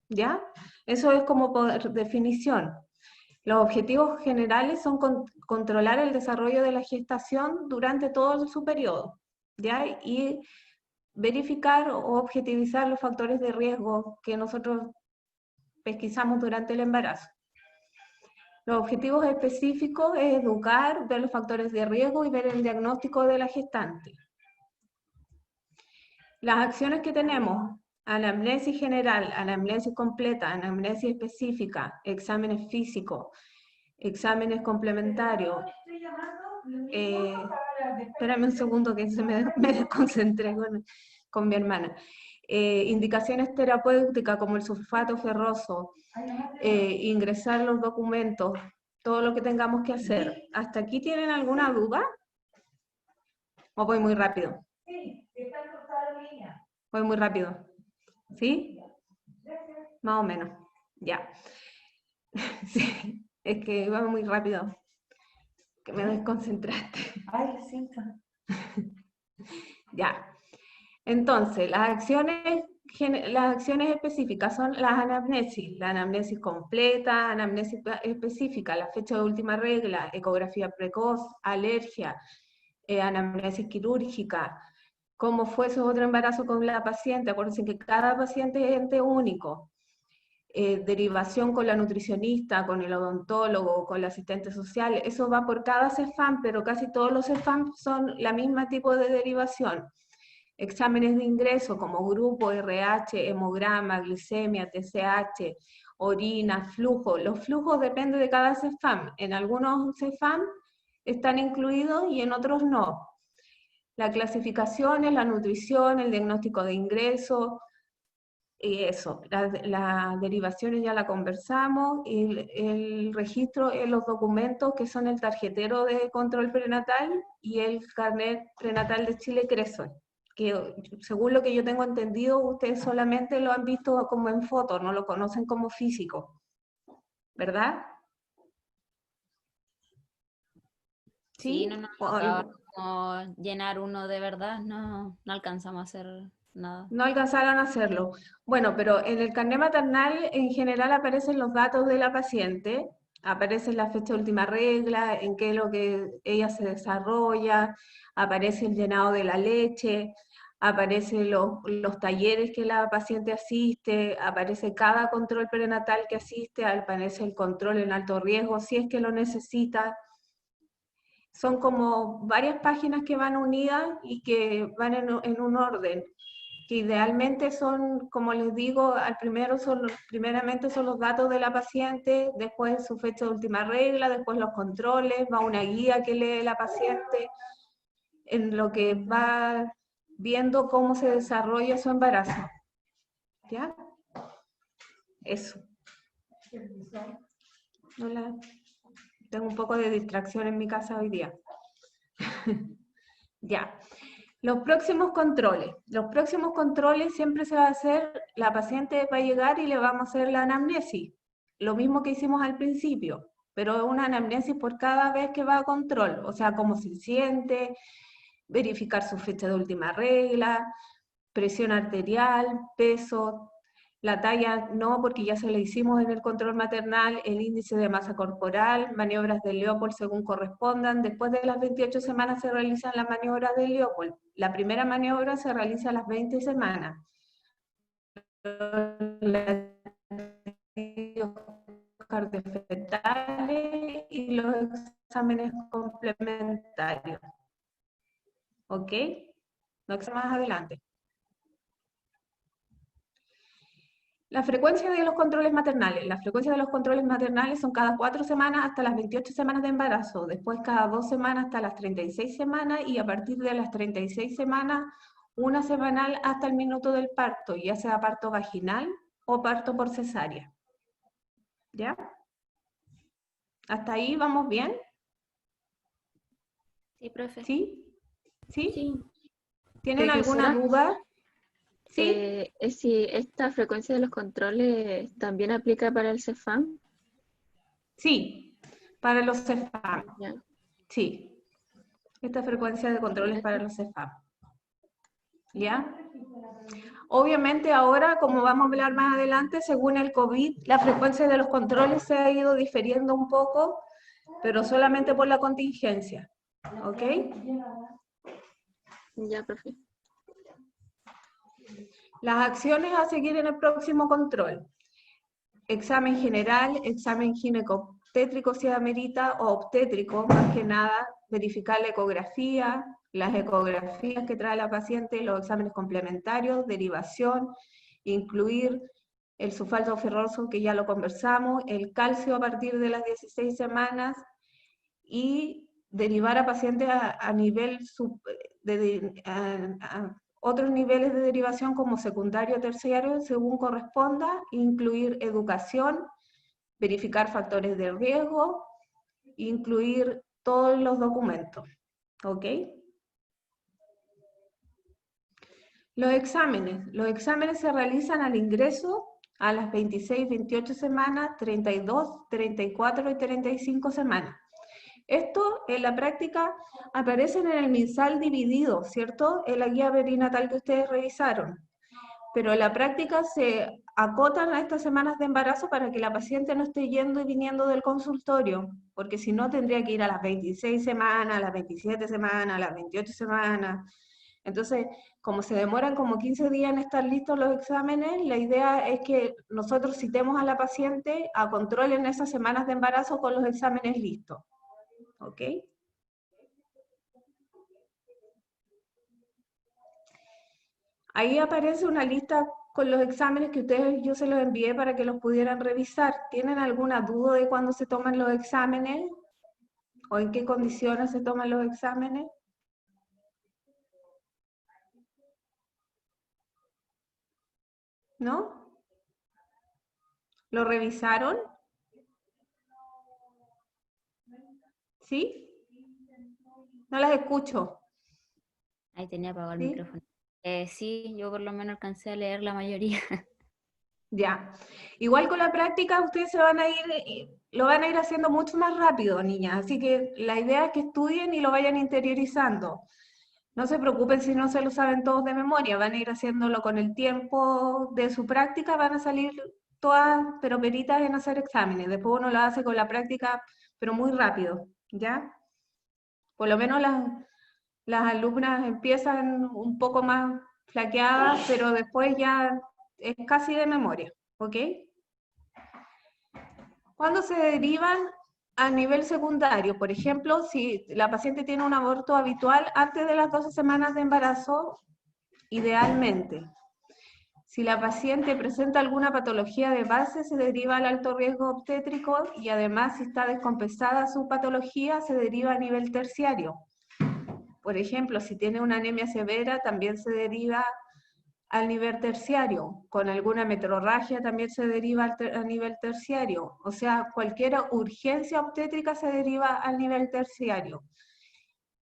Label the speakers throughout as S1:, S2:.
S1: ¿ya? Eso es como por definición. Los objetivos generales son controlar el desarrollo de la gestación durante todo su periodo, ¿ya? Y verificar o objetivizar los factores de riesgo que nosotros pesquisamos durante el embarazo. Los objetivos específicos es educar, ver los factores de riesgo y ver el diagnóstico de la gestante. Las acciones que tenemos: anamnesis general, anamnesis completa, anamnesis específica, exámenes físicos, exámenes complementarios. Espérame un segundo que me desconcentré con mi hermana. Indicaciones terapéuticas como el sulfato ferroso, ingresar los documentos, todo lo que tengamos que hacer. ¿Hasta aquí tienen alguna duda? ¿O voy muy rápido? Sí, está cruzada la línea. Voy muy rápido. ¿Sí? Más o menos. Ya. Sí, es que iba muy rápido. Que me desconcentraste. Ay, lo siento. Ya. Entonces, las acciones específicas son las anamnesis, la anamnesis completa, anamnesis específica, la fecha de última regla, ecografía precoz, alergia, anamnesis quirúrgica, cómo fue su otro embarazo con la paciente. Acuérdense que cada paciente es ente único. Derivación con la nutricionista, con el odontólogo, con el asistente social, eso va por cada CEFAM, pero casi todos los CEFAM son la misma tipo de derivación. Exámenes de ingreso como grupo, RH, hemograma, glicemia, TSH, orina, flujo. Los flujos dependen de cada CEFAM. En algunos CEFAM están incluidos y en otros no. La clasificación es la nutrición, el diagnóstico de ingreso, y eso. Las derivaciones ya la conversamos, el registro en los documentos que son el tarjetero de control prenatal y el carnet prenatal de Chile Cresol, que según lo que yo tengo entendido, ustedes solamente lo han visto como en foto, no lo conocen como físico, ¿verdad?
S2: Sí,
S1: ¿Sí?
S2: no nos tocaba como llenar uno de verdad, no alcanzamos a hacer nada.
S1: No alcanzaron a hacerlo. Bueno, pero en el carnet maternal en general aparecen los datos de la paciente, aparece la fecha de última regla, en qué es lo que ella se desarrolla, aparece el llenado de la leche, aparecen los talleres que la paciente asiste, aparece cada control prenatal que asiste, aparece el control en alto riesgo si es que lo necesita. Son como varias páginas que van unidas y que van en un orden, que idealmente son, como les digo, primeramente son los datos de la paciente, después su fecha de última regla, después los controles, va una guía que lee la paciente, en lo que va viendo cómo se desarrolla su embarazo. ¿Ya? Eso. Hola. Tengo un poco de distracción en mi casa hoy día. Ya. Los próximos controles. Los próximos controles siempre se va a hacer, la paciente va a llegar y le vamos a hacer la anamnesis. Lo mismo que hicimos al principio, pero una anamnesis por cada vez que va a control. O sea, cómo se siente, verificar su fecha de última regla, presión arterial, peso, la talla no, porque ya se le hicimos en el control maternal, el índice de masa corporal, maniobras de Leopold según correspondan. Después de las 28 semanas se realizan las maniobras de Leopold. La primera maniobra se realiza a las 20 semanas. Cardiofetales y los exámenes complementarios. ¿Ok? No, más adelante. La frecuencia de los controles maternales. La frecuencia de los controles maternales son cada 4 semanas hasta las 28 semanas de embarazo, después cada 2 semanas hasta las 36 semanas y a partir de las 36 semanas, una semanal hasta el minuto del parto, ya sea parto vaginal o parto por cesárea. ¿Ya? ¿Hasta ahí vamos bien?
S2: Sí, profe.
S1: ¿Sí? ¿Sí?
S3: Sí,
S1: ¿Tienen alguna
S3: profesora,
S1: duda? ¿Sí?
S3: si esta frecuencia de los controles también aplica para el CEFAM.
S1: Sí, para los CEFAM.
S3: Ya,
S1: Sí. Esta frecuencia de controles para
S3: gracias.
S1: los CEFAM. ¿Ya? Obviamente ahora, como vamos a hablar más adelante, según el COVID, la frecuencia de los controles se ha ido difiriendo un poco, pero solamente por la contingencia. ¿Ok?
S3: Ya, profe.
S1: Las acciones a seguir en el próximo control. Examen general, examen ginecobstétrico si amerita, o obstétrico, más que nada, verificar la ecografía, las ecografías que trae la paciente, los exámenes complementarios, derivación, incluir el sulfato ferroso, que ya lo conversamos, el calcio a partir de las 16 semanas, y derivar a pacientes a nivel otros niveles de derivación como secundario o terciario según corresponda, incluir educación, verificar factores de riesgo, incluir todos los documentos. ¿Ok? Los exámenes se realizan al ingreso a las 26, 28 semanas, 32, 34 y 35 semanas. Esto en la práctica aparece en el MinSal dividido, ¿cierto? En la guía perinatal que ustedes revisaron. Pero en la práctica se acotan a estas semanas de embarazo para que la paciente no esté yendo y viniendo del consultorio, porque si no tendría que ir a las 26 semanas, a las 27 semanas, a las 28 semanas. Entonces, como se demoran como 15 días en estar listos los exámenes, la idea es que nosotros citemos a la paciente a control en esas semanas de embarazo con los exámenes listos. ¿Ok? Ahí aparece una lista con los exámenes que yo se los envié para que los pudieran revisar. ¿Tienen alguna duda de cuándo se toman los exámenes? ¿O en qué condiciones se toman los exámenes? ¿No? ¿Lo revisaron? ¿Sí? No las escucho.
S2: Ahí tenía apagado el
S1: ¿Sí?
S2: micrófono. Sí, yo por lo menos alcancé a leer la mayoría.
S1: Ya. Igual con la práctica ustedes se van a ir, lo van a ir haciendo mucho más rápido, niñas. Así que la idea es que estudien y lo vayan interiorizando. No se preocupen si no se lo saben todos de memoria, van a ir haciéndolo con el tiempo de su práctica, van a salir todas, pero peritas en hacer exámenes. Después uno lo hace con la práctica, pero muy rápido, ¿ya? Por lo menos las alumnas empiezan un poco más flaqueadas, pero después ya es casi de memoria, ¿ok? ¿Cuándo se derivan a nivel secundario? Por ejemplo, si la paciente tiene un aborto habitual antes de las 12 semanas de embarazo, idealmente. Si la paciente presenta alguna patología de base, se deriva al alto riesgo obstétrico y además si está descompensada su patología, se deriva a nivel terciario. Por ejemplo, si tiene una anemia severa, también se deriva al nivel terciario. Con alguna metrorragia también se deriva a nivel terciario. O sea, cualquier urgencia obstétrica se deriva al nivel terciario.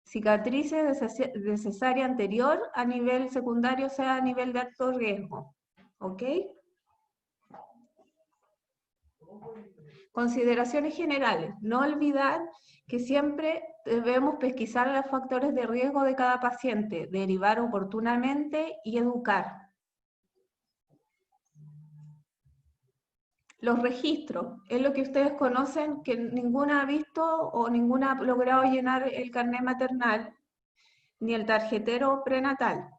S1: Cicatrices de cesárea anterior a nivel secundario, o sea, a nivel de alto riesgo. ¿Ok? Consideraciones generales. No olvidar que siempre debemos pesquisar los factores de riesgo de cada paciente, derivar oportunamente y educar. Los registros, es lo que ustedes conocen, que ninguna ha visto o ninguna ha logrado llenar el carnet maternal, ni el tarjetero prenatal.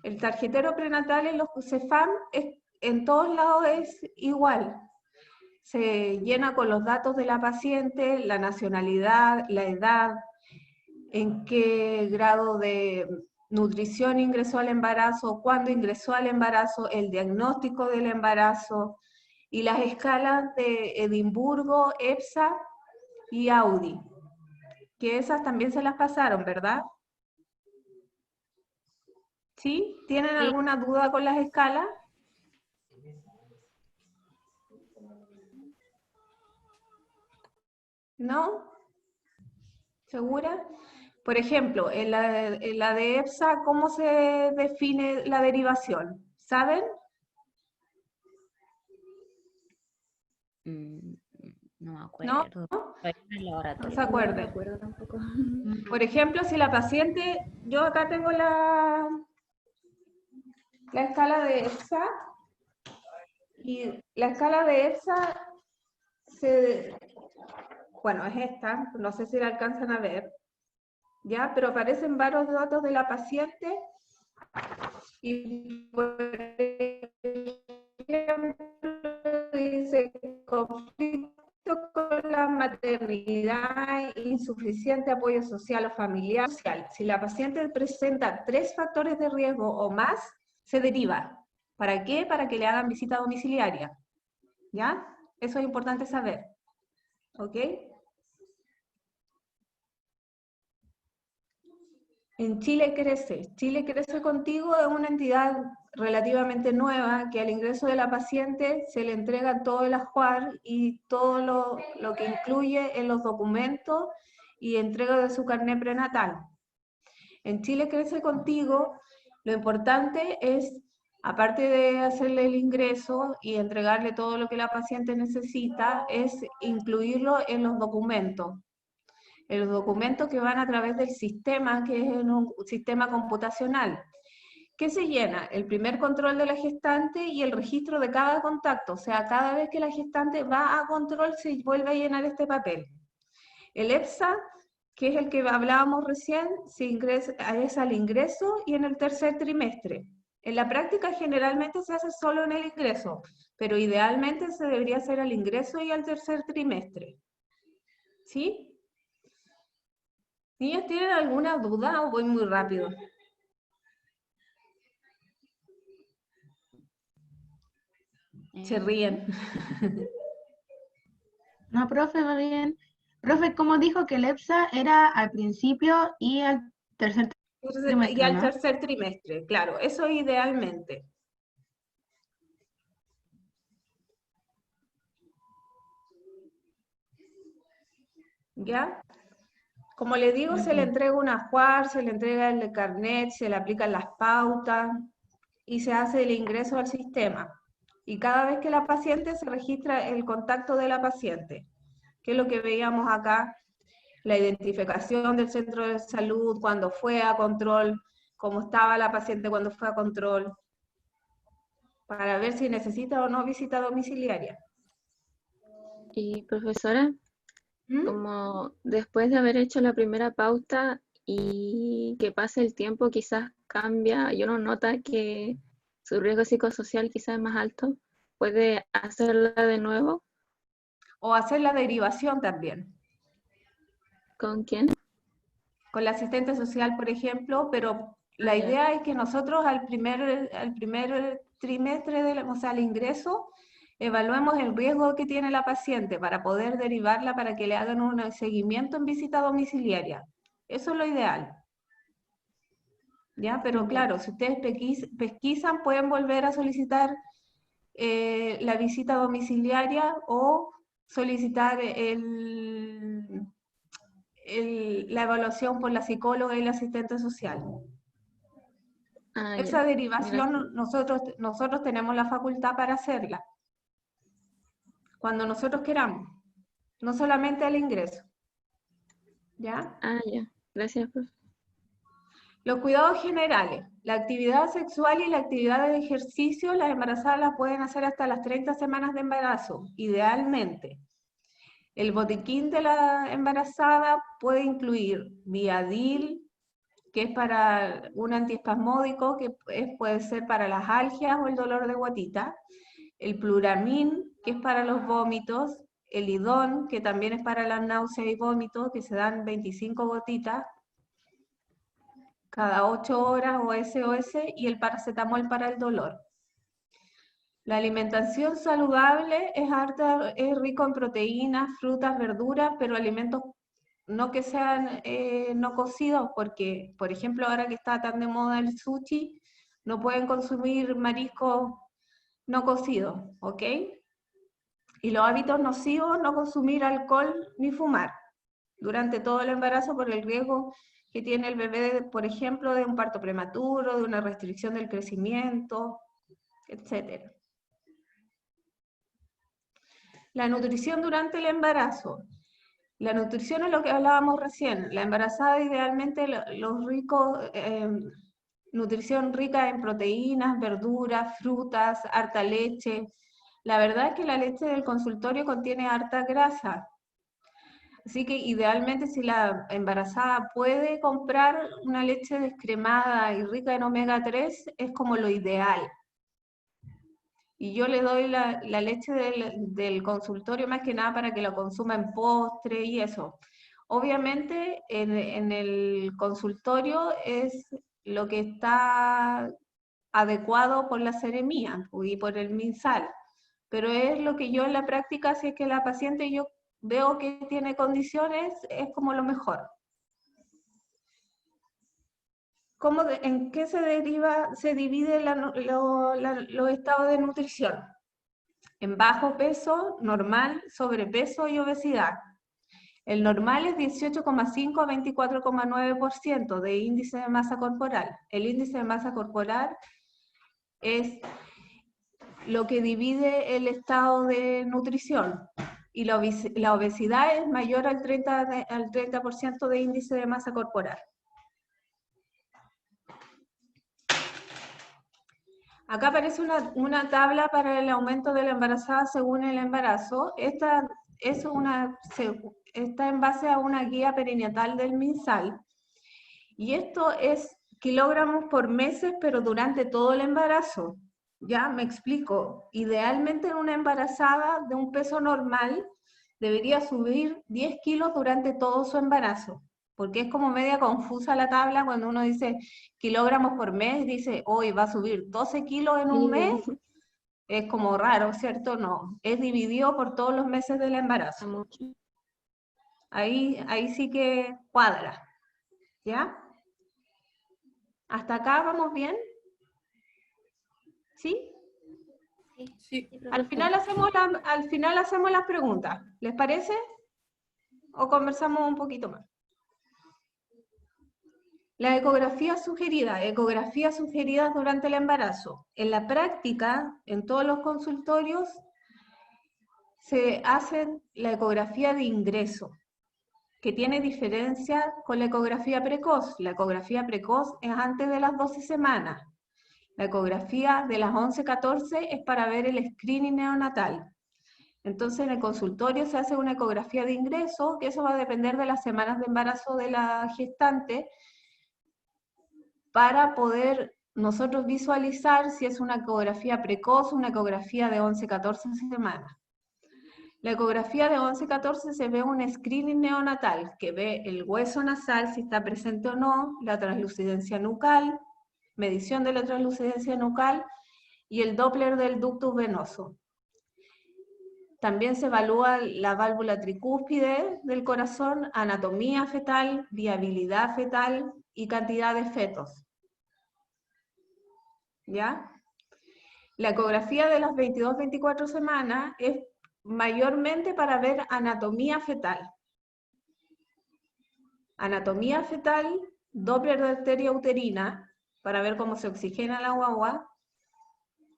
S1: El tarjetero prenatal en los CEFAM en todos lados es igual. Se llena con los datos de la paciente, la nacionalidad, la edad, en qué grado de nutrición ingresó al embarazo, cuándo ingresó al embarazo, el diagnóstico del embarazo, y las escalas de Edimburgo, EPSA y Audi, que esas también se las pasaron, ¿verdad? ¿Sí? ¿Tienen
S2: Sí.
S1: alguna duda con las escalas? ¿No? ¿Segura? Por ejemplo, en la de EPSA, ¿cómo se define la derivación? ¿Saben?
S2: No me
S1: ¿No?
S2: acuerdo. Pero en el
S1: No
S2: laboratorio.
S1: se
S3: No me
S1: acuerden.
S3: acuerdo tampoco.
S1: Por ejemplo, si la paciente, yo acá tengo la escala de EFSA, y la escala de EFSA bueno, es esta, no sé si la alcanzan a ver, ¿ya? Pero aparecen varios datos de la paciente, y por ejemplo, dice conflicto con la maternidad, insuficiente apoyo social o familiar. Si la paciente presenta 3 factores de riesgo o más, se deriva. ¿Para qué? Para que le hagan visita domiciliaria. ¿Ya? Eso es importante saber. ¿Ok? En Chile Crece. Chile Crece Contigo es una entidad relativamente nueva que al ingreso de la paciente se le entrega todo el ajuar y todo lo que incluye en los documentos y entrega de su carnet prenatal. En Chile Crece Contigo, lo importante es, aparte de hacerle el ingreso y entregarle todo lo que la paciente necesita, es incluirlo en los documentos que van a través del sistema, que es un sistema computacional. ¿Qué se llena? El primer control de la gestante y el registro de cada contacto. O sea, cada vez que la gestante va a control se vuelve a llenar este papel. El EFSA, que es el que hablábamos recién, es al ingreso y en el tercer trimestre. En la práctica generalmente se hace solo en el ingreso, pero idealmente se debería hacer al ingreso y al tercer trimestre. ¿Sí? ¿Niños tienen alguna duda o voy muy rápido? Se ríen.
S4: No, profe, va bien. Profe, ¿cómo dijo que el EPSA era al principio y al tercer
S1: Y
S4: trimestre,
S1: al
S4: no?
S1: tercer trimestre, claro, eso idealmente. ¿Ya? Como le digo, se le entrega un ajuar, se le entrega el carnet, se le aplican las pautas y se hace el ingreso al sistema. Y cada vez que la paciente se registra el contacto de la paciente, que es lo que veíamos acá, la identificación del centro de salud, cuando fue a control, cómo estaba la paciente cuando fue a control, para ver si necesita o no visita domiciliaria.
S3: Y profesora,
S1: ¿Mm?
S3: como después de haber hecho la primera pauta y que pase el tiempo, quizás cambia y uno nota que su riesgo psicosocial quizás es más alto, ¿puede hacerla de nuevo?
S1: O hacer la derivación también,
S3: ¿Con quién?
S1: con la asistente social, por ejemplo, pero la
S3: Ah, ya.
S1: idea es que nosotros al primer trimestre, o sea, al ingreso, evaluemos el riesgo que tiene la paciente para poder derivarla para que le hagan un seguimiento en visita domiciliaria. Eso es lo ideal. ¿Ya? Pero
S3: Ya.
S1: claro, si ustedes pesquisan, pueden volver a solicitar la visita domiciliaria o solicitar la evaluación por la psicóloga y la asistente social.
S3: Ah,
S1: Esa
S3: ya.
S1: derivación nosotros tenemos la facultad para hacerla, cuando nosotros queramos, no solamente al ingreso. ¿Ya?
S3: Ah, ya. Gracias, profe.
S1: Los cuidados generales. La actividad sexual y la actividad de ejercicio, las embarazadas las pueden hacer hasta las 30 semanas de embarazo, idealmente. El botiquín de la embarazada puede incluir Viadil, que es para un antiespasmódico, que puede ser para las algias o el dolor de guatita. El Pluramín, que es para los vómitos. El Idón, que también es para la náusea y vómitos, que se dan 25 gotitas cada 8 horas o SOS, y el paracetamol para el dolor. La alimentación saludable es rico en proteínas, frutas, verduras, pero alimentos no que sean no cocidos, porque, por ejemplo, ahora que está tan de moda el sushi, no pueden consumir mariscos no cocidos, ¿ok? Y los hábitos nocivos, no consumir alcohol ni fumar durante todo el embarazo por el riesgo que tiene el bebé, por ejemplo, de un parto prematuro, de una restricción del crecimiento, etc. La nutrición durante el embarazo. La nutrición es lo que hablábamos recién. La embarazada idealmente nutrición rica en proteínas, verduras, frutas, harta leche. La verdad es que la leche del consultorio contiene harta grasa. Así que idealmente si la embarazada puede comprar una leche descremada y rica en omega 3, es como lo ideal. Y yo le doy la leche del consultorio más que nada para que la consuma en postre y eso. Obviamente en el consultorio es lo que está adecuado por la seremía y por el MinSal, pero es lo que yo en la práctica, si es que la paciente yo veo que tiene condiciones, es como lo mejor. ¿En qué se divide los estados de nutrición? En bajo peso, normal, sobrepeso y obesidad. El normal es 18,5 a 24,9% de índice de masa corporal. El índice de masa corporal es lo que divide el estado de nutrición. Y la obesidad es mayor al 30% de índice de masa corporal. Acá aparece una tabla para el aumento de la embarazada según el embarazo. Esta está en base a una guía perinatal del MinSal. Y esto es kilogramos por meses, pero durante todo el embarazo. Ya me explico. Idealmente en una embarazada de un peso normal debería subir 10 kilos durante todo su embarazo. Porque es como media confusa la tabla cuando uno dice kilogramos por mes, dice, hoy va a subir 12 kilos en un mes. Es como raro, ¿cierto? No, es dividido por todos los meses del embarazo. Ahí sí que cuadra. ¿Ya? ¿Hasta acá vamos bien? ¿Sí?
S2: Sí.
S1: Al final hacemos las preguntas. ¿Les parece? ¿O conversamos un poquito más? La ecografía sugerida. Ecografías sugeridas durante el embarazo. En la práctica, en todos los consultorios, se hace la ecografía de ingreso, que tiene diferencia con la ecografía precoz. La ecografía precoz es antes de las 12 semanas. La ecografía de las 11-14 es para ver el screening neonatal. Entonces en el consultorio se hace una ecografía de ingreso, que eso va a depender de las semanas de embarazo de la gestante, para poder nosotros visualizar si es una ecografía precoz o una ecografía de 11-14 semanas. La ecografía de 11-14 se ve un screening neonatal, que ve el hueso nasal, si está presente o no, la translucidencia nucal, medición de la translucidencia nucal y el Doppler del ductus venoso. También se evalúa la válvula tricúspide del corazón, anatomía fetal, viabilidad fetal y cantidad de fetos. ¿Ya? La ecografía de las 22-24 semanas es mayormente para ver anatomía fetal. Anatomía fetal, Doppler de arteria uterina, para ver cómo se oxigena la guagua,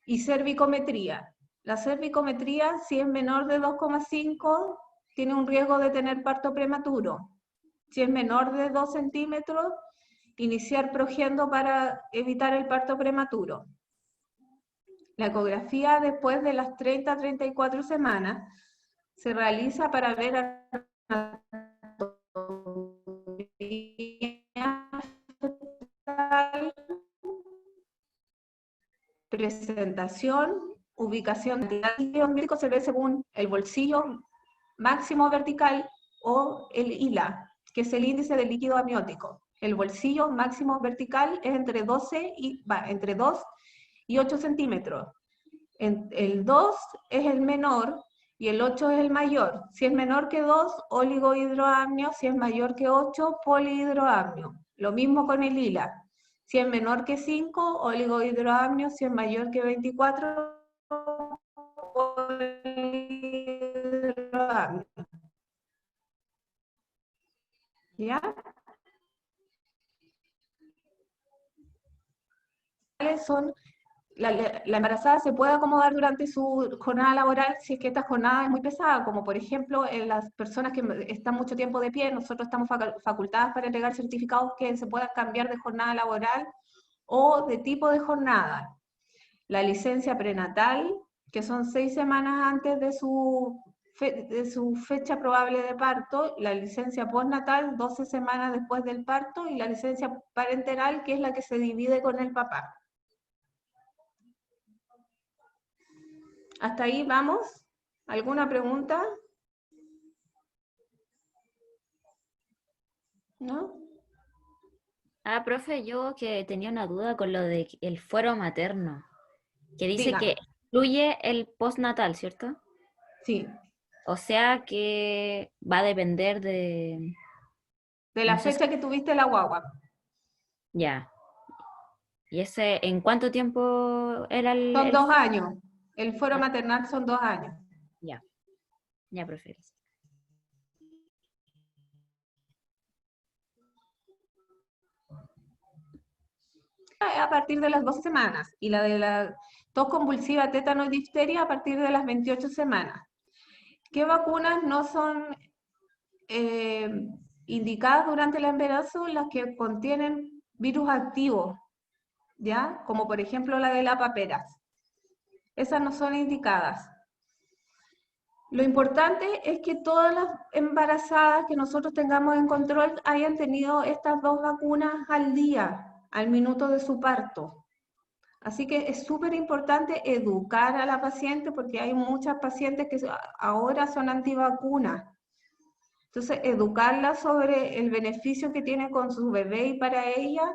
S1: y cervicometría. La cervicometría, si es menor de 2,5, tiene un riesgo de tener parto prematuro. Si es menor de 2 centímetros, iniciar progendo para evitar el parto prematuro. La ecografía después de las 30-34 semanas se realiza para ver anatomía fetal, presentación, ubicación de médico se ve según el bolsillo máximo vertical o el ILA, que es el índice del líquido amniótico. El bolsillo máximo vertical es entre 2 y 8 centímetros. El 2 es el menor y el 8 es el mayor. Si es menor que 2, oligohidroamnio, si es mayor que 8, polihidroamnio. Lo mismo con el ILA. Si es menor que 5, oligohidroamnio, si es mayor que 24, polihidroamnio. ¿Ya? Son la embarazada se puede acomodar durante su jornada laboral si es que esta jornada es muy pesada, como por ejemplo en las personas que están mucho tiempo de pie, nosotros estamos facultadas para entregar certificados que se puedan cambiar de jornada laboral o de tipo de jornada. La licencia prenatal, que son 6 semanas antes de su fecha probable de parto, la licencia postnatal, 12 semanas después del parto, y la licencia parenteral, que es la que se divide con el papá. ¿Hasta ahí vamos? ¿Alguna pregunta? ¿No?
S2: Ah, profe, yo que tenía una duda con lo del fuero materno, que dice
S1: Dígame.
S2: que incluye el postnatal, ¿cierto?
S1: Sí,
S2: O sea que va a depender de,
S1: de la
S2: no sé si,
S1: fecha que tuviste la guagua.
S2: ya. ¿Y ese en cuánto tiempo era
S1: Son 2 años. El fuero maternal son 2 años.
S2: Ya, ya, profe.
S1: A partir de las 12 semanas, y la de la tos convulsiva, tétano y difteria a partir de las 28 semanas. ¿Qué vacunas no son indicadas durante el embarazo? Las que contienen virus activos, ¿ya? Como por ejemplo la de la paperas. Esas no son indicadas. Lo importante es que todas las embarazadas que nosotros tengamos en control hayan tenido estas 2 vacunas al día, al minuto de su parto. Así que es súper importante educar a la paciente, porque hay muchas pacientes que ahora son antivacunas. Entonces, educarla sobre el beneficio que tiene con su bebé y para ella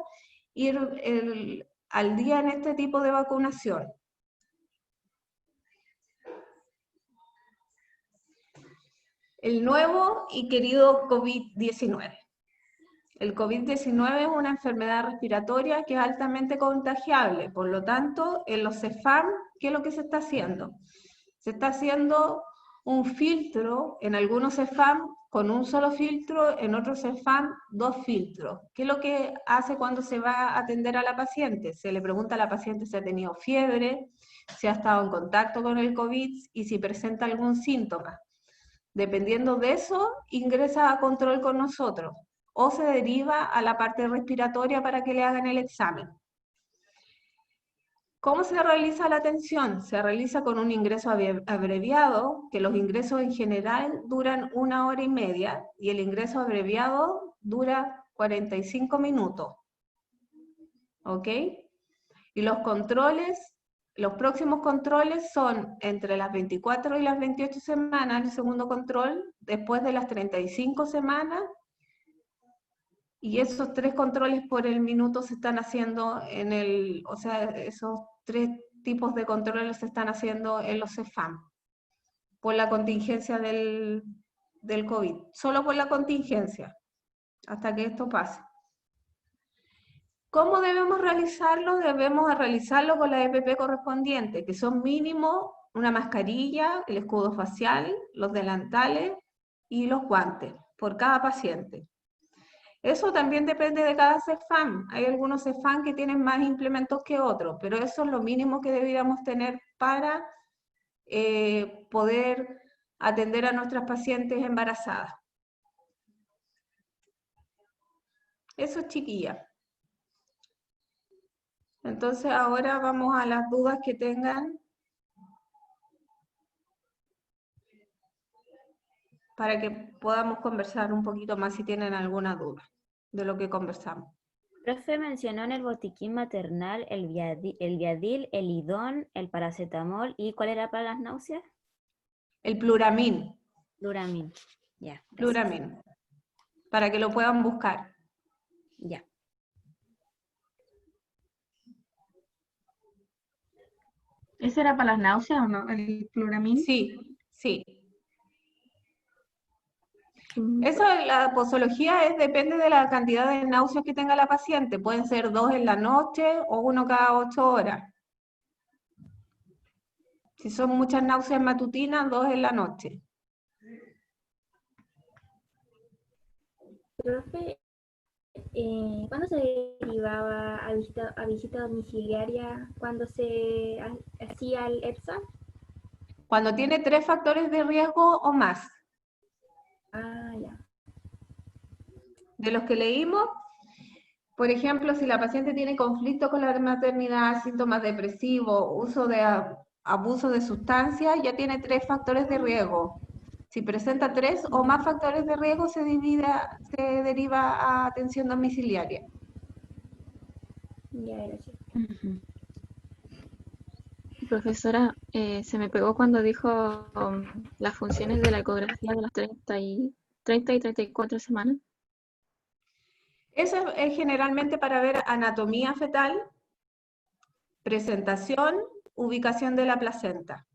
S1: ir al día en este tipo de vacunación. El nuevo y querido COVID-19. El COVID-19 es una enfermedad respiratoria que es altamente contagiable. Por lo tanto, en los CEFAM, ¿qué es lo que se está haciendo? Se está haciendo un filtro, en algunos CEFAM con un solo filtro, en otros CEFAM 2 filtros. ¿Qué es lo que hace cuando se va a atender a la paciente? Se le pregunta a la paciente si ha tenido fiebre, si ha estado en contacto con el COVID y si presenta algún síntoma. Dependiendo de eso, ingresa a control con nosotros o se deriva a la parte respiratoria para que le hagan el examen. ¿Cómo se realiza la atención? Se realiza con un ingreso abreviado, que los ingresos en general duran 1 hora y media y el ingreso abreviado dura 45 minutos. ¿Ok? Y los controles, los próximos controles son entre las 24 y las 28 semanas, el segundo control, después de las 35 semanas, y esos 3 controles por el minuto se están haciendo o sea, esos 3 tipos de controles se están haciendo en los CEFAM, por la contingencia del COVID, solo por la contingencia, hasta que esto pase. ¿Cómo debemos realizarlo? Debemos realizarlo con la EPP correspondiente, que son mínimo una mascarilla, el escudo facial, los delantales y los guantes, por cada paciente. Eso también depende de cada CEFAM. Hay algunos CEFAM que tienen más implementos que otros, pero eso es lo mínimo que deberíamos tener para poder atender a nuestras pacientes embarazadas. Eso es, chiquilla. Entonces ahora vamos a las dudas que tengan para que podamos conversar un poquito más si tienen alguna duda de lo que conversamos.
S2: Profe mencionó en el botiquín maternal el Viadil, el Idón, el paracetamol y ¿cuál era para las náuseas?
S1: El Pluramin.
S2: Duramin. Ya. Gracias.
S1: Pluramin. Para que lo puedan buscar.
S2: Ya.
S4: ¿Ese era para las náuseas o no? ¿El Pluramin?
S1: Sí, sí. Eso, la posología depende de la cantidad de náuseas que tenga la paciente. Pueden ser 2 en la noche o 1 cada 8 horas. Si son muchas náuseas matutinas, 2 en la noche.
S5: Profe, ¿cuándo se derivaba a visita domiciliaria cuando se hacía el EPSA?
S1: Cuando tiene 3 factores de riesgo o más.
S5: Ah, ya.
S1: De los que leímos, Por ejemplo, si la paciente tiene conflicto con la maternidad, síntomas depresivos, uso de abuso de sustancias, ya tiene 3 factores de riesgo. Si presenta 3 o más factores de riesgo, se deriva a atención domiciliaria.
S5: Ya, gracias.
S3: Profesora, se me pegó cuando dijo las funciones de la ecografía de las 30 y 34 semanas.
S1: Eso es generalmente para ver anatomía fetal, presentación, ubicación de la placenta.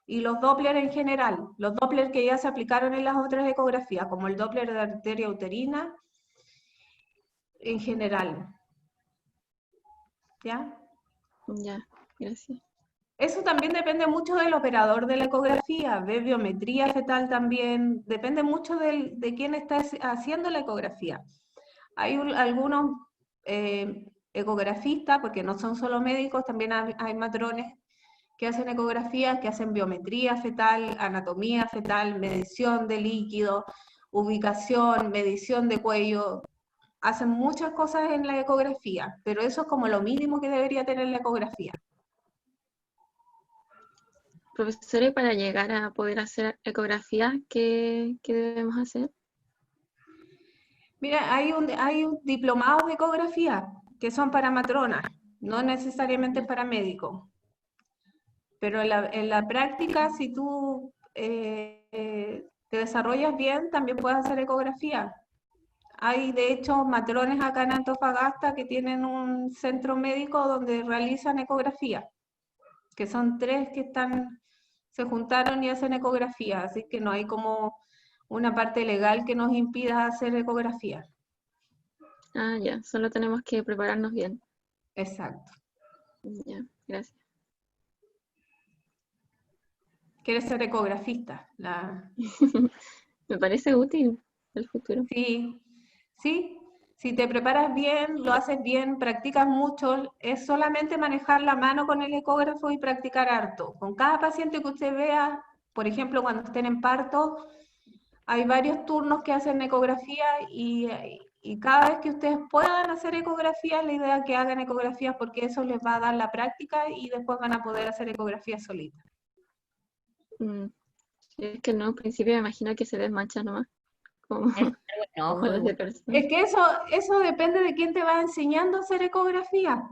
S1: Y los Doppler en general, los Doppler que ya se aplicaron en las otras ecografías, como el Doppler de arteria uterina, en general. ¿Ya?
S3: Ya, gracias.
S1: Eso también depende mucho del operador de la ecografía, de biometría fetal también, depende mucho de quién está haciendo la ecografía. Hay algunos ecografistas, porque no son solo médicos, también hay matrones que hacen ecografías, que hacen biometría fetal, anatomía fetal, medición de líquido, ubicación, medición de cuello, hacen muchas cosas en la ecografía, pero eso es como lo mínimo que debería tener la ecografía.
S3: Profesora, y para llegar a poder hacer ecografía, ¿qué debemos hacer?
S1: Mira, hay un diplomados de ecografía que son para matronas, no necesariamente para médicos. Pero en la práctica, si tú te desarrollas bien, también puedes hacer ecografía. Hay, de hecho, matrones acá en Antofagasta que tienen un centro médico donde realizan ecografía, que son 3 que se juntaron y hacen ecografía, así que no hay como una parte legal que nos impida hacer ecografía.
S3: Ah, ya, solo tenemos que prepararnos bien.
S1: Exacto.
S3: Ya, gracias.
S1: ¿Quieres ser ecografista?
S3: Me parece útil el futuro.
S1: Sí, sí. Si te preparas bien, lo haces bien, practicas mucho, es solamente manejar la mano con el ecógrafo y practicar harto. Con cada paciente que usted vea, por ejemplo, cuando estén en parto, hay varios turnos que hacen ecografía y cada vez que ustedes puedan hacer ecografías, la idea es que hagan ecografías porque eso les va a dar la práctica y después van a poder hacer ecografías solitas.
S3: Es que no, al principio me imagino que se desmancha nomás, como,
S2: No,
S3: como las de personas.
S1: Es que eso depende de quién te va enseñando a hacer ecografía,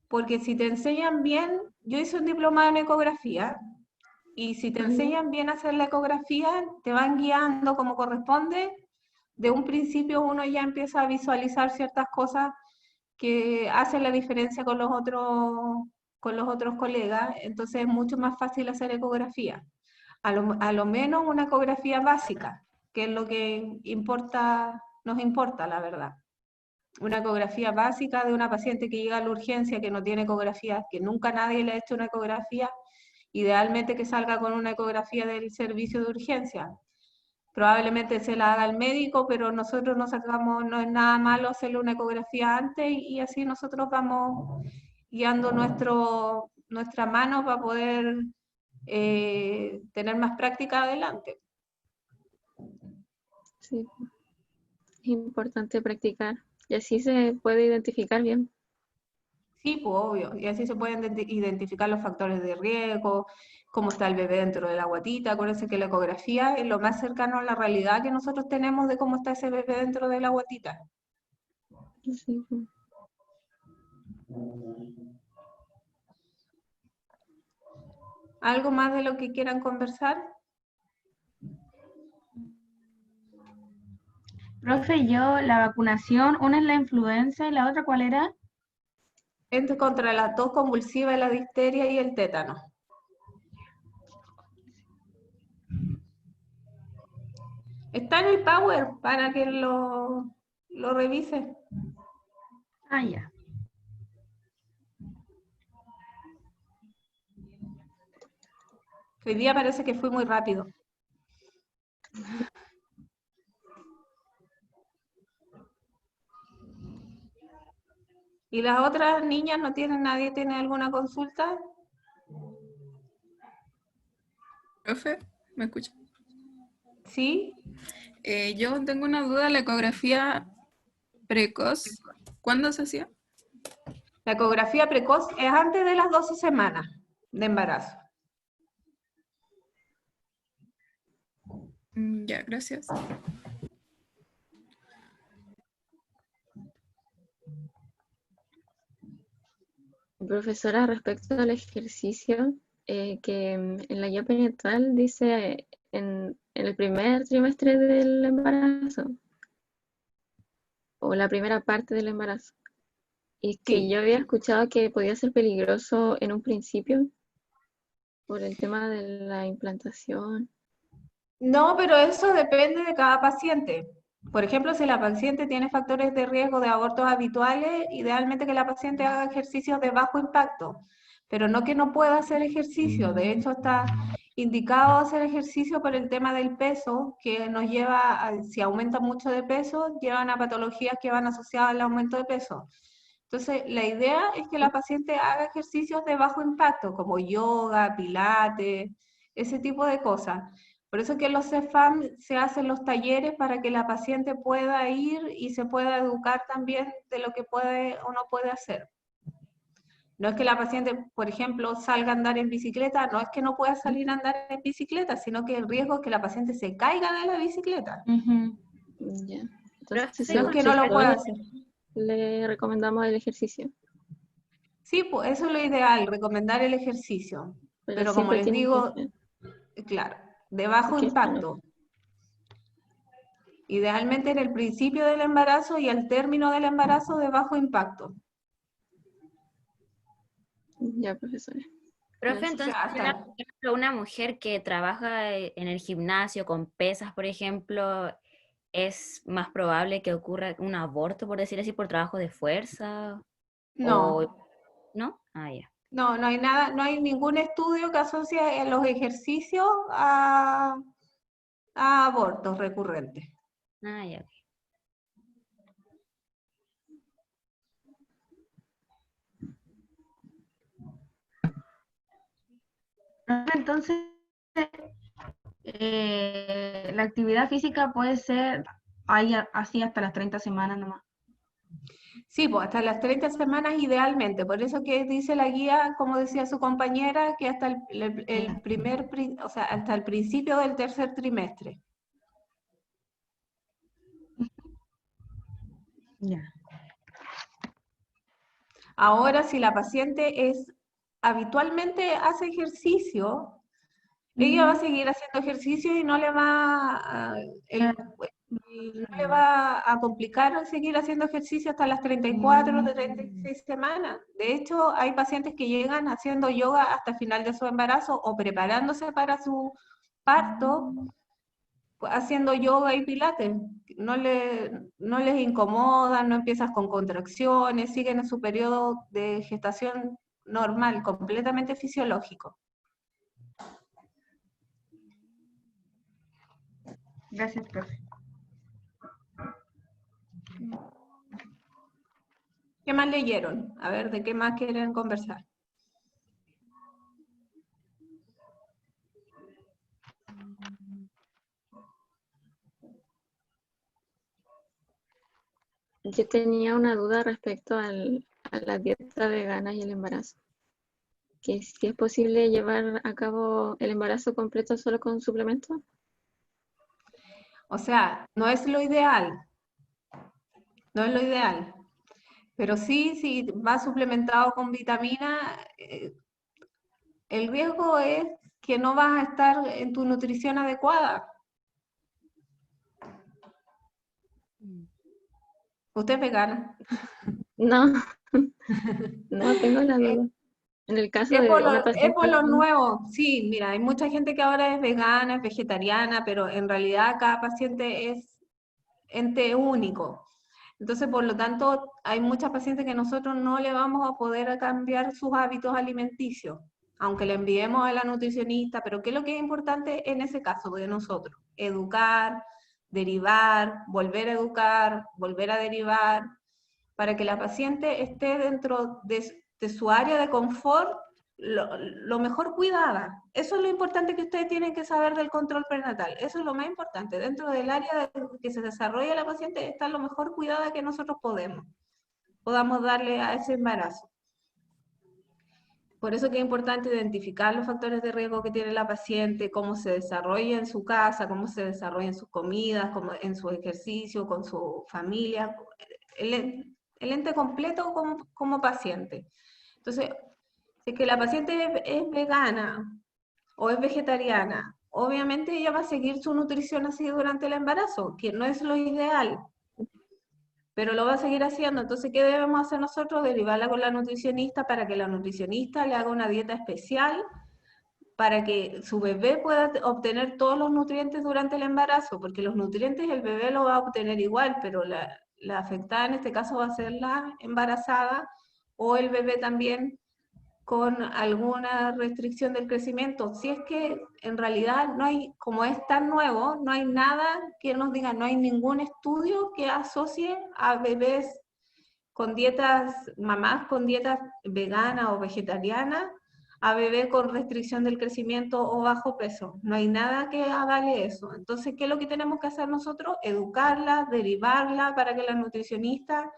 S1: porque si te enseñan bien, yo hice un diplomado en ecografía, y si te enseñan bien a hacer la ecografía, te van guiando como corresponde. De un principio uno ya empieza a visualizar ciertas cosas que hacen la diferencia con los otros colegas, entonces es mucho más fácil hacer ecografía. A lo menos una ecografía básica, que es lo que nos importa, la verdad. Una ecografía básica de una paciente que llega a la urgencia, que no tiene ecografía, que nunca nadie le ha hecho una ecografía, idealmente que salga con una ecografía del servicio de urgencia. Probablemente se la haga el médico, pero nosotros no es nada malo hacerle una ecografía antes y así nosotros vamos guiando nuestra mano para poder tener más práctica adelante.
S3: Sí, es importante practicar y así se puede identificar bien.
S1: Sí, pues obvio, y así se pueden identificar los factores de riesgo, cómo está el bebé dentro de la guatita. Acuérdense que la ecografía es lo más cercano a la realidad que nosotros tenemos de cómo está ese bebé dentro de la guatita.
S3: Sí.
S1: ¿Algo más de lo que quieran conversar?
S4: Profe, yo la vacunación, una es la influenza y la otra, ¿cuál era?
S1: Contra la tos convulsiva, la difteria y el tétano. Está en el Power para que lo revise.
S4: Ah, ya.
S1: Hoy día parece que fui muy rápido. ¿Y las otras niñas no tienen, nadie tiene alguna consulta?
S6: Profe, ¿me escucha?
S1: ¿Sí?
S6: Yo tengo una duda, la ecografía precoz, ¿Cuándo se hacía?
S1: La ecografía precoz es antes de las 12 semanas de embarazo.
S6: Ya, gracias.
S3: Profesora, respecto al ejercicio, que en la guía perinatal dice en el primer trimestre del embarazo, o la primera parte del embarazo, y que
S1: Sí.
S3: yo había escuchado que podía ser peligroso en un principio por el tema de la implantación.
S1: No, pero eso depende de cada paciente. Por ejemplo, si la paciente tiene factores de riesgo de abortos habituales, idealmente que la paciente haga ejercicios de bajo impacto, pero no que no pueda hacer ejercicio. De hecho, está indicado hacer ejercicio por el tema del peso, que nos lleva, si aumenta mucho de peso, llevan a patologías que van asociadas al aumento de peso. Entonces, la idea es que la paciente haga ejercicios de bajo impacto, como yoga, pilates, ese tipo de cosas. Por eso que en los CEFAM se hacen los talleres para que la paciente pueda ir y se pueda educar también de lo que puede o no puede hacer. No es que la paciente, por ejemplo, salga a andar en bicicleta, no es que no pueda salir a andar en bicicleta, sino que el riesgo es que la paciente se caiga de la bicicleta.
S3: Ya.
S2: Profe,
S3: Entonces,
S1: No es que no lo pueda hacer.
S3: le recomendamos el ejercicio.
S1: Sí, pues eso es lo ideal, recomendar el ejercicio. Pero como
S3: siempre
S1: les
S3: tienen
S1: digo,
S3: que ser,
S1: claro, de bajo
S3: porque es sano.
S1: impacto. Idealmente en el principio del embarazo y al término del embarazo de bajo impacto.
S3: Ya, profesora.
S2: Profe,
S3: Gracias.
S2: entonces,
S1: Ya está.
S2: por ejemplo, una mujer que trabaja en el gimnasio con pesas, por ejemplo, ¿es más probable que ocurra un aborto, por decir así, por trabajo de fuerza?
S1: No,
S2: ¿O no? Ah, ya.
S1: no, no hay nada, no hay ningún estudio que asocie los ejercicios a abortos recurrentes.
S2: Ah, ya. Ok.
S4: Entonces, la actividad física puede ser ahí así hasta las 30 semanas nomás.
S1: Sí, pues hasta las 30 semanas idealmente. Por eso que dice la guía, como decía su compañera, que hasta o sea, hasta el principio del tercer trimestre.
S4: Ya.
S1: Ahora, si la paciente habitualmente hace ejercicio, ella va a seguir haciendo ejercicio y no le va no le va a complicar seguir haciendo ejercicio hasta las 34 o 36 semanas. De hecho, hay pacientes que llegan haciendo yoga hasta el final de su embarazo o preparándose para su parto, haciendo yoga y pilates. No les incomoda, no empiezas con contracciones, siguen en su periodo de gestación normal, completamente fisiológico.
S4: Gracias, profe.
S1: ¿Qué más leyeron? A ver, ¿de qué más quieren conversar?
S3: Yo tenía una duda respecto a la dieta vegana y el embarazo. Que si es posible llevar a cabo el embarazo completo solo con suplementos.
S1: O sea, no es lo ideal, no es lo ideal, pero sí, si va suplementado con vitamina, el riesgo es que no vas a estar en tu nutrición adecuada. ¿Usted es vegana?
S3: No, no tengo la duda. En el caso
S1: Es
S3: de una
S1: es por
S3: paciente,
S1: lo nuevo, sí, mira, hay mucha gente que ahora es vegana, es vegetariana, pero en realidad cada paciente es ente único. Entonces, por lo tanto, hay muchas pacientes que nosotros no le vamos a poder cambiar sus hábitos alimenticios, aunque le enviemos a la nutricionista, pero ¿qué es lo que es importante en ese caso de nosotros? Educar, derivar, volver a educar, volver a derivar, para que la paciente esté dentro de su área de confort lo mejor cuidada. Eso es lo importante que ustedes tienen que saber del control prenatal. Eso es lo más importante. Dentro del área que se desarrolla la paciente está lo mejor cuidada que nosotros podemos. podamos darle a ese embarazo. Por eso que es importante identificar los factores de riesgo que tiene la paciente, cómo se desarrolla en su casa, cómo se desarrolla en sus comidas, cómo, en su ejercicio, con su familia, el ente completo como paciente. Entonces, si es que la paciente es vegana o es vegetariana, obviamente ella va a seguir su nutrición así durante el embarazo, que no es lo ideal, pero lo va a seguir haciendo. Entonces, ¿qué debemos hacer nosotros? Derivarla con la nutricionista para que la nutricionista le haga una dieta especial para que su bebé pueda obtener todos los nutrientes durante el embarazo, porque los nutrientes el bebé lo va a obtener igual, pero la afectada en este caso va a ser la embarazada o el bebé también con alguna restricción del crecimiento. Si es que en realidad no hay, como es tan nuevo, no hay nada que nos diga, no hay ningún estudio que asocie a bebés con dietas, mamás con dietas vegana o vegetariana, a bebé con restricción del crecimiento o bajo peso. No hay nada que avale eso. Entonces, ¿qué es lo que tenemos que hacer nosotros? Educarla, derivarla para que la nutricionista,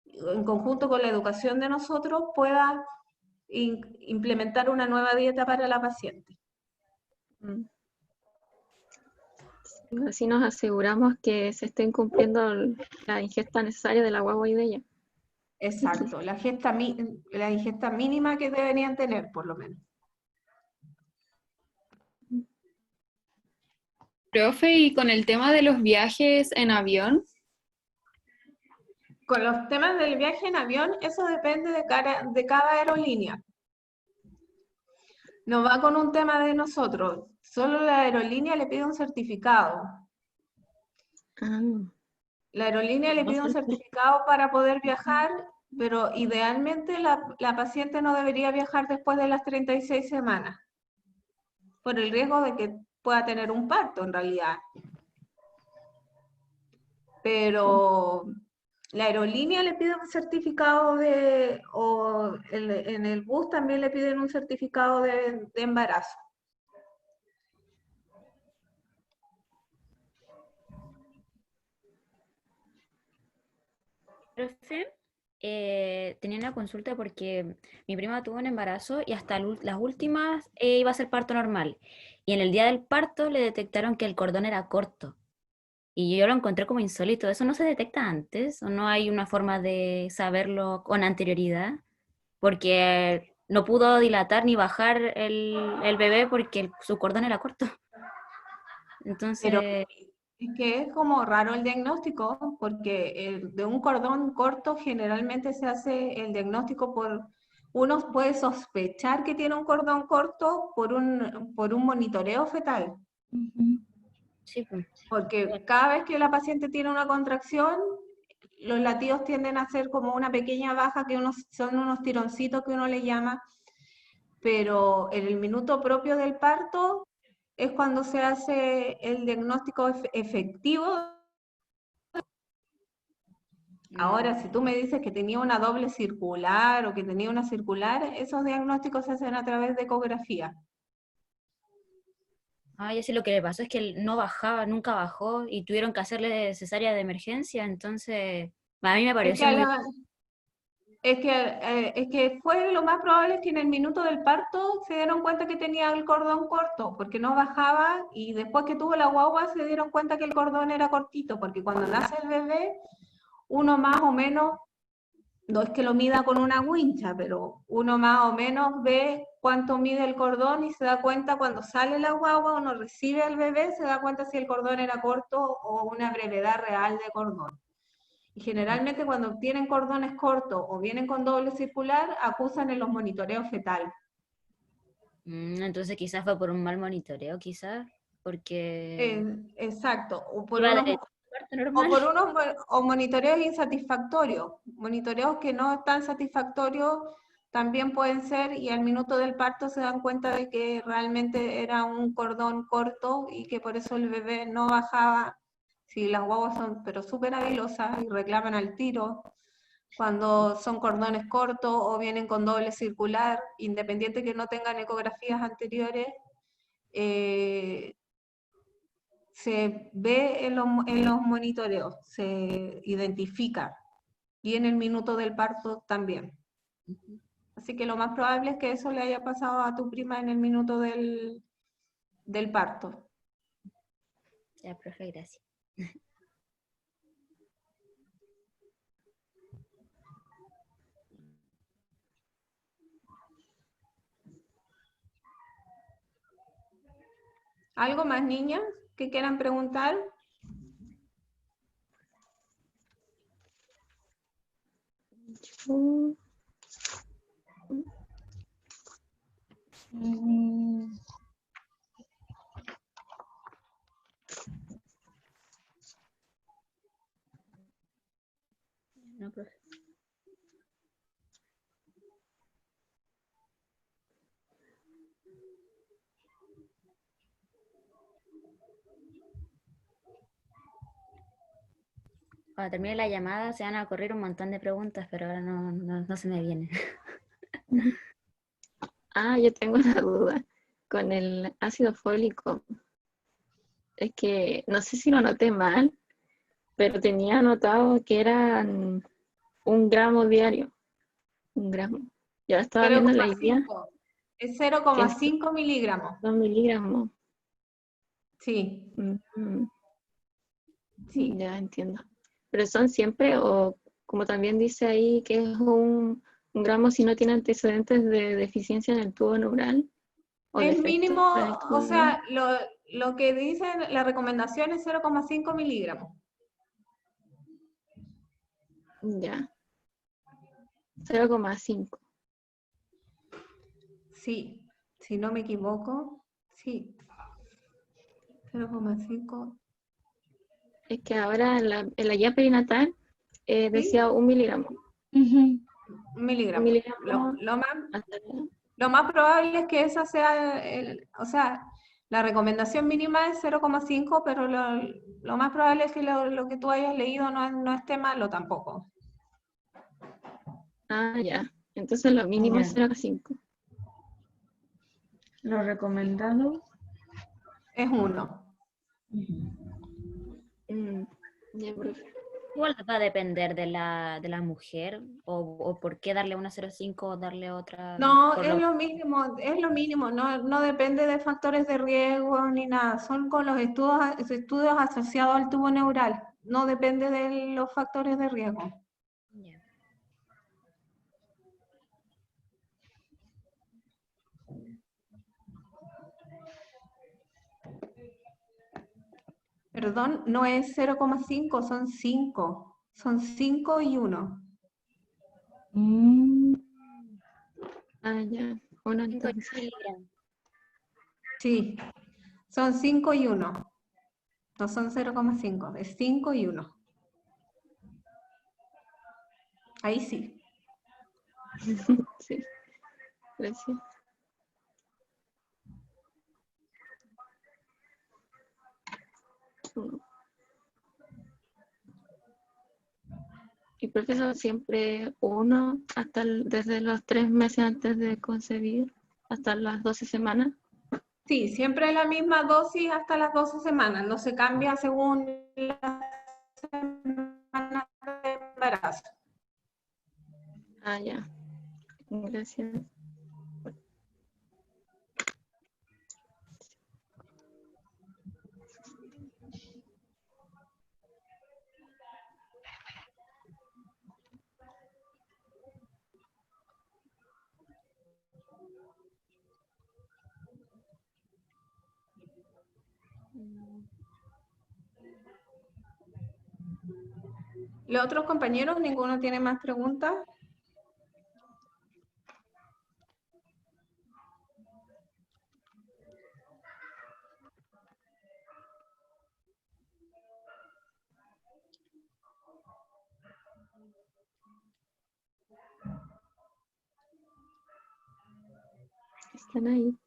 S1: en conjunto con la educación de nosotros, pueda implementar una nueva dieta para la paciente.
S3: Mm. Así nos aseguramos que se estén cumpliendo la ingesta necesaria de la guagua y de ella.
S1: Exacto, la ingesta mínima que deberían tener, por lo menos.
S6: Profe, y con el tema de los viajes en avión,
S1: Con los temas del viaje en avión, eso depende de cada aerolínea. No va con un tema de nosotros, solo la aerolínea le pide un certificado.
S3: Ah,
S1: La aerolínea le pide un certificado para poder viajar, pero idealmente la paciente no debería viajar después de las 36 semanas, por el riesgo de que pueda tener un parto en realidad. Pero la aerolínea le pide un certificado en el bus también le piden un certificado de embarazo.
S2: Profe, tenía una consulta porque mi prima tuvo un embarazo y hasta las últimas iba a ser parto normal. Y en el día del parto le detectaron que el cordón era corto. Y yo lo encontré como insólito. ¿Eso no se detecta antes? ¿O no hay una forma de saberlo con anterioridad? Porque no pudo dilatar ni bajar el bebé porque su cordón era corto.
S1: Pero
S2: Entonces,
S1: es que es como raro el diagnóstico, porque de un cordón corto generalmente se hace el diagnóstico uno puede sospechar que tiene un cordón corto por un monitoreo fetal,
S2: sí, pues.
S1: porque cada vez que la paciente tiene una contracción, los latidos tienden a ser como una pequeña baja, son unos tironcitos que uno le llama, pero en el minuto propio del parto es cuando se hace el diagnóstico efectivo. Ahora, si tú me dices que tenía una doble circular o que tenía una circular, esos diagnósticos se hacen a través de ecografía.
S2: Ah, ya sé, lo que le pasó es que él no bajaba, nunca bajó y tuvieron que hacerle cesárea de emergencia, entonces a mí me
S1: Es que,
S2: pareció muy...
S1: es que fue lo más probable es que en el minuto del parto se dieron cuenta que tenía el cordón corto, porque no bajaba, y después que tuvo la guagua se dieron cuenta que el cordón era cortito, porque cuando nace el bebé, uno más o menos, no es que lo mida con una wincha, pero uno más o menos ve cuánto mide el cordón y se da cuenta cuando sale la guagua, uno recibe al bebé, se da cuenta si el cordón era corto o una brevedad real de cordón. Y generalmente cuando tienen cordones cortos o vienen con doble circular, acusan en los monitoreos fetal.
S2: Entonces quizás fue por un mal monitoreo, quizás, porque
S1: Exacto,
S2: iba derecho al parto normal.
S1: o monitoreos insatisfactorios, monitoreos que no están satisfactorios también pueden ser, y al minuto del parto se dan cuenta de que realmente era un cordón corto y que por eso el bebé no bajaba. Si las guaguas son pero súper habilosas y reclaman al tiro, cuando son cordones cortos o vienen con doble circular, independiente que no tengan ecografías anteriores, se ve en los monitoreos, se identifica. y en el minuto del parto también. Así que lo más probable es que eso le haya pasado a tu prima en el minuto del parto.
S2: Ya, profe, gracias.
S1: ¿Algo más, niñas, que quieran preguntar?
S3: Mm,
S4: Mm,
S2: No, profe. Cuando termine la llamada se van a ocurrir un montón de preguntas, pero ahora no se me viene.
S3: Ah, yo tengo una duda con el ácido fólico. Es que no sé si lo anoté mal, pero tenía anotado que eran 1 gramo diario. 1 gramo. Ya estaba viendo la guía
S1: 0,5. Es
S3: que es
S1: 0,5 miligramos.
S3: 2 miligramos.
S1: Sí,
S3: Mm,
S1: sí.
S3: ya entiendo. Pero son siempre, o como también dice ahí, que es 1 gramo si no tiene antecedentes de deficiencia en el tubo neural o
S1: Es
S3: defecto
S1: mínimo,
S3: en el tubo
S1: o
S3: neural.
S1: sea, lo que dice la recomendación es 0,5 miligramos.
S3: Ya. 0,5.
S1: Sí, si no me equivoco, sí. 0,5.
S3: Es que ahora en la guía perinatal
S1: ¿Sí?
S3: decía 1 miligramo.
S4: ujú.
S1: Un
S3: Un
S1: miligramo.
S3: miligramo
S1: Lo más,
S3: hasta
S1: lo más probable es que esa sea, o sea, la recomendación mínima es 0,5, pero lo más probable es que lo que tú hayas leído no esté malo tampoco.
S3: Ah, ya. Entonces lo mínimo es
S4: Ya.
S3: 0,5.
S4: Lo recomendado.
S1: Es 1.
S3: Ya, profe.
S2: Igual va a depender de la mujer, o por qué darle una 0,5 o darle otra.
S1: No,
S2: por
S1: es
S2: lo-
S1: lo mínimo, no depende de factores de riesgo ni nada, son con los estudios asociados al tubo neural, no depende de los factores de riesgo.
S2: Ya.
S1: Perdón, no es 0,5, son 5. Son 5 y 1.
S4: Mm,
S3: Ah, ya. Uno
S2: 5
S3: entonces.
S2: miligramos.
S1: Sí, son 5 y 1. No son 0,5, es 5 y 1. Ahí sí.
S3: Sí, gracias. Y profesor, siempre uno desde los 3 meses antes de concebir hasta las 12 semanas.
S1: Sí, siempre la misma dosis hasta las 12 semanas, no se cambia según las semanas de embarazo.
S3: Ah, ya. Gracias.
S1: ¿Los otros compañeros, ninguno tiene más preguntas?
S3: Están ahí.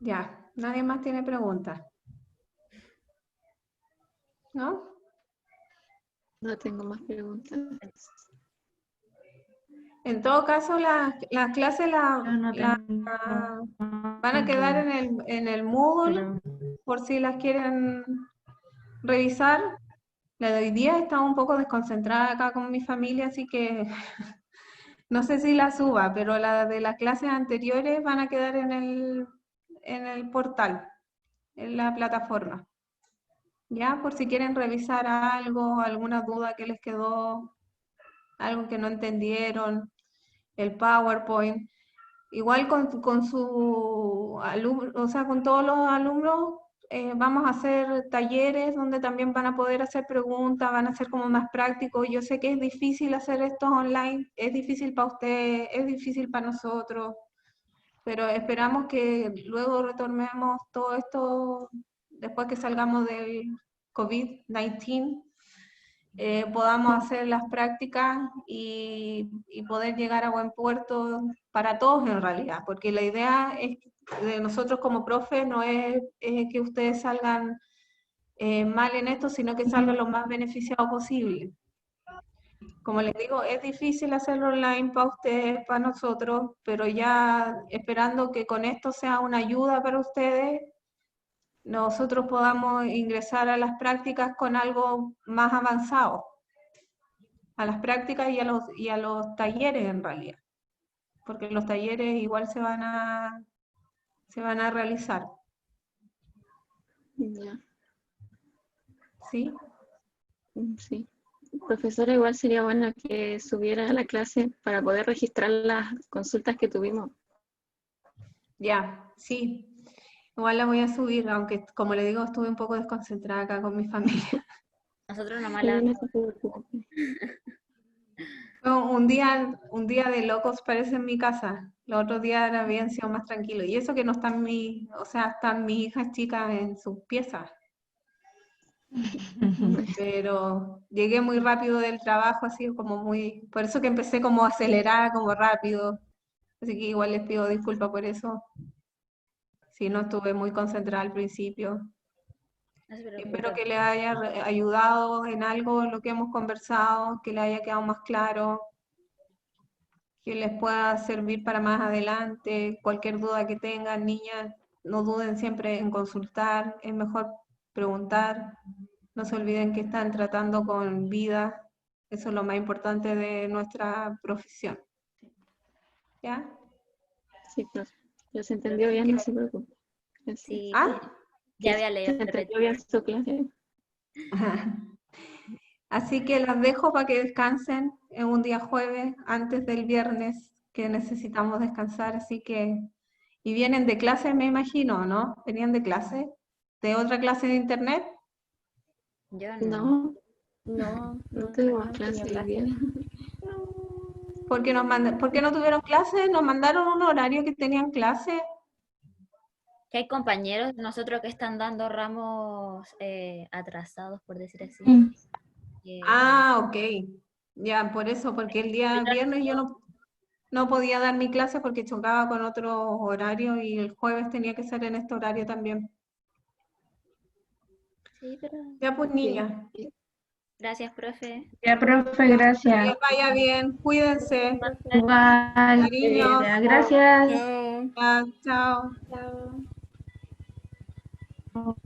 S1: Ya, nadie más tiene preguntas. ¿No?
S3: No tengo más preguntas.
S1: En todo caso, las clases
S4: yo no tengo.
S1: van a quedar en el Moodle,
S4: Pero-
S1: por si las quieren revisar. La de hoy día está un poco desconcentrada acá con mi familia, así que no sé si la suba, pero la de las clases anteriores van a quedar en el portal, en la plataforma. Ya, por si quieren revisar algo, alguna duda que les quedó, algo que no entendieron, el PowerPoint. Igual con su alumno, o sea, con todos los alumnos, vamos a hacer talleres donde también van a poder hacer preguntas, van a ser como más prácticos. Yo sé que es difícil hacer esto online, es difícil para usted, es difícil para nosotros, pero esperamos que luego retomemos todo esto después que salgamos del COVID-19. Podamos hacer las prácticas y poder llegar a buen puerto para todos en realidad, porque la idea es de nosotros como profe no es que ustedes salgan mal en esto, sino que salgan lo más beneficiados posible. Como les digo, es difícil hacerlo online para ustedes, para nosotros, pero ya esperando que con esto sea una ayuda para ustedes, nosotros podamos ingresar a las prácticas con algo más avanzado, a las prácticas y a los talleres en realidad, porque los talleres igual se van a realizar,
S3: Ya,
S1: ¿sí?
S3: sí. Profesora, igual sería bueno que subiera a la clase para poder registrar las consultas que tuvimos.
S1: Ya, sí. Igual la voy a subir, aunque como le digo, estuve un poco desconcentrada acá con mi familia.
S2: Nosotros nomás
S3: Sí,
S2: la...
S3: no se preocupe.
S1: Fue un día de locos parece en mi casa. Los otros días habían sido más tranquilos. Y eso que no están o sea, están mis hijas chicas en sus piezas. Pero llegué muy rápido del trabajo, así como muy, por eso que empecé como acelerada, como rápido. Así que igual les pido disculpas por eso. Si no estuve muy concentrada al principio.
S2: No se
S1: Espero
S2: preocupe.
S1: que les haya ayudado en algo lo que hemos conversado, que les haya quedado más claro, que les pueda servir para más adelante. Cualquier duda que tengan, niñas, no duden siempre en consultar, es mejor preguntar. No se olviden que están tratando con vida, eso es lo más importante de nuestra profesión. ¿Ya?
S3: Sí, profe. Lo se entendió bien, no se preocupe. Sí.
S2: Sí,
S1: ¿Ah?
S2: ya había
S3: Se
S2: leído.
S3: entendió bien su clase.
S1: Así que las dejo para que descansen en un día jueves, antes del viernes, que necesitamos descansar, así que... Y vienen de clase, me imagino, ¿no? ¿Venían de clase? ¿De otra clase de internet?
S2: Yo no.
S3: No,
S5: No,
S3: no
S5: no,
S3: tuvimos
S5: no
S3: clase
S5: tenía
S3: hoy día.
S1: ¿Por qué no tuvieron clase? ¿Nos mandaron un horario que tenían clase?
S2: Que hay compañeros de nosotros que están dando ramos atrasados, por decir así.
S4: Mm.
S1: Ah, ok. Ya, por eso, porque el día viernes yo no podía dar mi clase porque chocaba con otro horario y el jueves tenía que ser en este horario también.
S2: Sí, pero...
S1: Ya pues,
S3: Sí.
S1: niña,
S2: Gracias, profe.
S4: Ya, profe,
S1: que
S4: gracias.
S1: les vaya bien, cuídense,
S4: Igual,
S1: cariño,
S4: gracias.
S6: Chao.
S1: ya, chao.
S5: Chao.